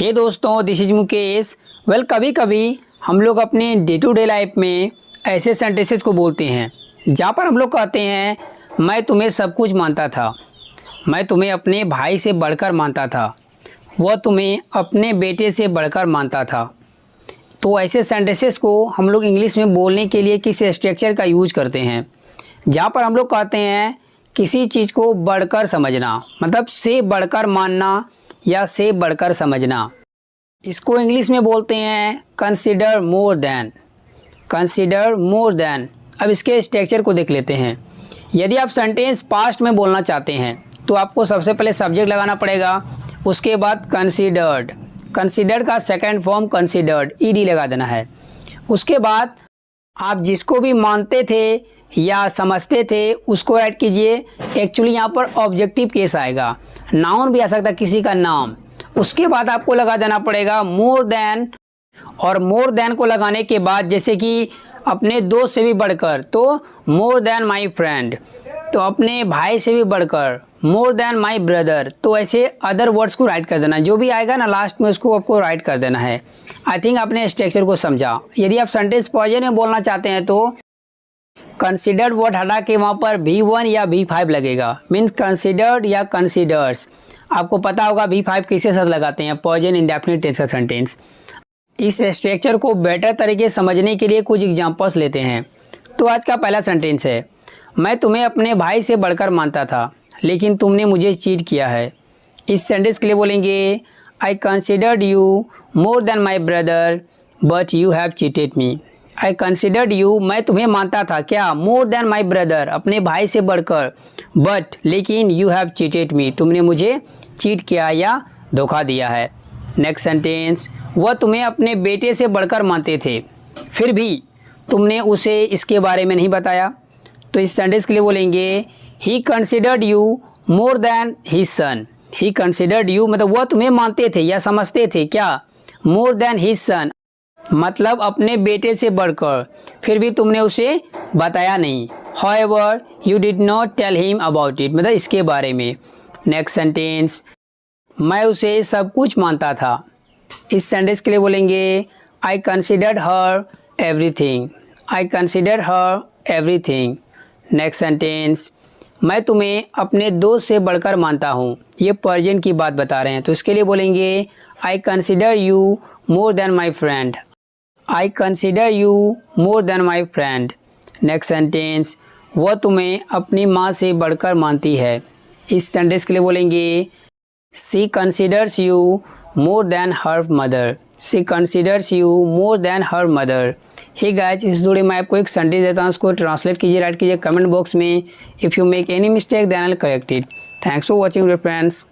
हे दोस्तों, this is Mukesh. कभी कभी हम लोग अपने डे टू डे लाइफ में ऐसे सेंटेंसेस को बोलते हैं जहाँ पर हम लोग कहते हैं मैं तुम्हें सब कुछ मानता था, मैं तुम्हें अपने भाई से बढ़कर मानता था, वह तुम्हें अपने बेटे से बढ़कर मानता था। तो ऐसे सेंटेंसेस को हम लोग इंग्लिश में बोलने के लिए किस स्ट्रक्चर का यूज करते हैं, जहाँ पर हम लोग कहते हैं किसी चीज़ को बढ़कर समझना, मतलब से बढ़कर मानना या से बढ़कर समझना। इसको इंग्लिश में बोलते हैं consider more than, consider more than. अब इसके स्ट्रक्चर को देख लेते हैं। यदि आप सेंटेंस पास्ट में बोलना चाहते हैं तो आपको सबसे पहले सब्जेक्ट लगाना पड़ेगा, उसके बाद कंसीडर्ड, कंसीडर्ड का सेकंड फॉर्म कंसीडर्ड ईडी लगा देना है। उसके बाद आप जिसको भी मानते थे या समझते थे उसको ऐड कीजिए। एक्चुअली यहाँ पर ऑब्जेक्टिव केस आएगा, नाउन भी आ सकता है, किसी का नाम। उसके बाद आपको लगा देना पड़ेगा मोर देन, और मोर देन को लगाने के बाद जैसे कि अपने दोस्त से भी बढ़कर तो मोर देन माय फ्रेंड, तो अपने भाई से भी बढ़कर मोर देन माय ब्रदर। तो ऐसे अदर वर्ड्स को राइट कर देना, जो भी आएगा ना लास्ट में उसको आपको राइट कर देना है। आई थिंक आपने स्ट्रक्चर को समझा। यदि आप सेंटेंस पॉजिटिव में बोलना चाहते हैं तो कंसीडर्ड वर्ड हटा के वहाँ पर V1 या V5 लगेगा, मीन्स कंसीडर्ड या कंसीडर्स। आपको पता होगा V5 किसके साथ लगाते हैं, पॉजिटिव इंडेफिनिट टेंस का सेंटेंस। इस स्ट्रक्चर को बेटर तरीके से समझने के लिए कुछ एग्जांपल्स लेते हैं। तो आज का पहला सेंटेंस है, मैं तुम्हें अपने भाई से बढ़कर मानता था लेकिन तुमने मुझे चीट किया है। इस सेंटेंस के लिए बोलेंगे I considered you more than my brother but you have cheated me. I considered you, मैं तुम्हें मानता था, क्या, मोर देन माई ब्रदर, अपने भाई से बढ़कर, बट लेकिन यू हैव चीटेड मी, तुमने मुझे चीट किया या धोखा दिया है। नेक्स्ट सेंटेंस, वह तुम्हें अपने बेटे से बढ़कर मानते थे फिर भी तुमने उसे इसके बारे में नहीं बताया। तो इस सेंटेंस के लिए बोलेंगे he considered you more then his son. He considered you मतलब वह तुम्हें मानते थे या समझते थे, क्या, मोर देन हिज सन मतलब अपने बेटे से बढ़कर, फिर भी तुमने उसे बताया नहीं। However, you did not tell him about it, मतलब इसके बारे में। नेक्स्ट सेंटेंस, मैं उसे सब कुछ मानता था। इस सेंटेंस के लिए बोलेंगे I considered her everything. I considered her everything. Next sentence, मैं तुम्हें अपने दोस्त से बढ़कर मानता हूँ। ये प्रेजेंट की बात बता रहे हैं, तो इसके लिए बोलेंगे I consider you more than my friend. I consider you more than my friend. Next sentence, वह तुम्हें अपनी माँ से बढ़कर मानती है। इस सेंटेंस के लिए बोलेंगे She considers you more than her mother. She considers you more than her mother. Hey guys, इस जोड़ी में आपको एक सेंटेंस देता हूँ, उसको ट्रांसलेट कीजिए, राइट कीजिए कमेंट बॉक्स में। If you make any mistake then I will correct it. Thanks for watching dear friends.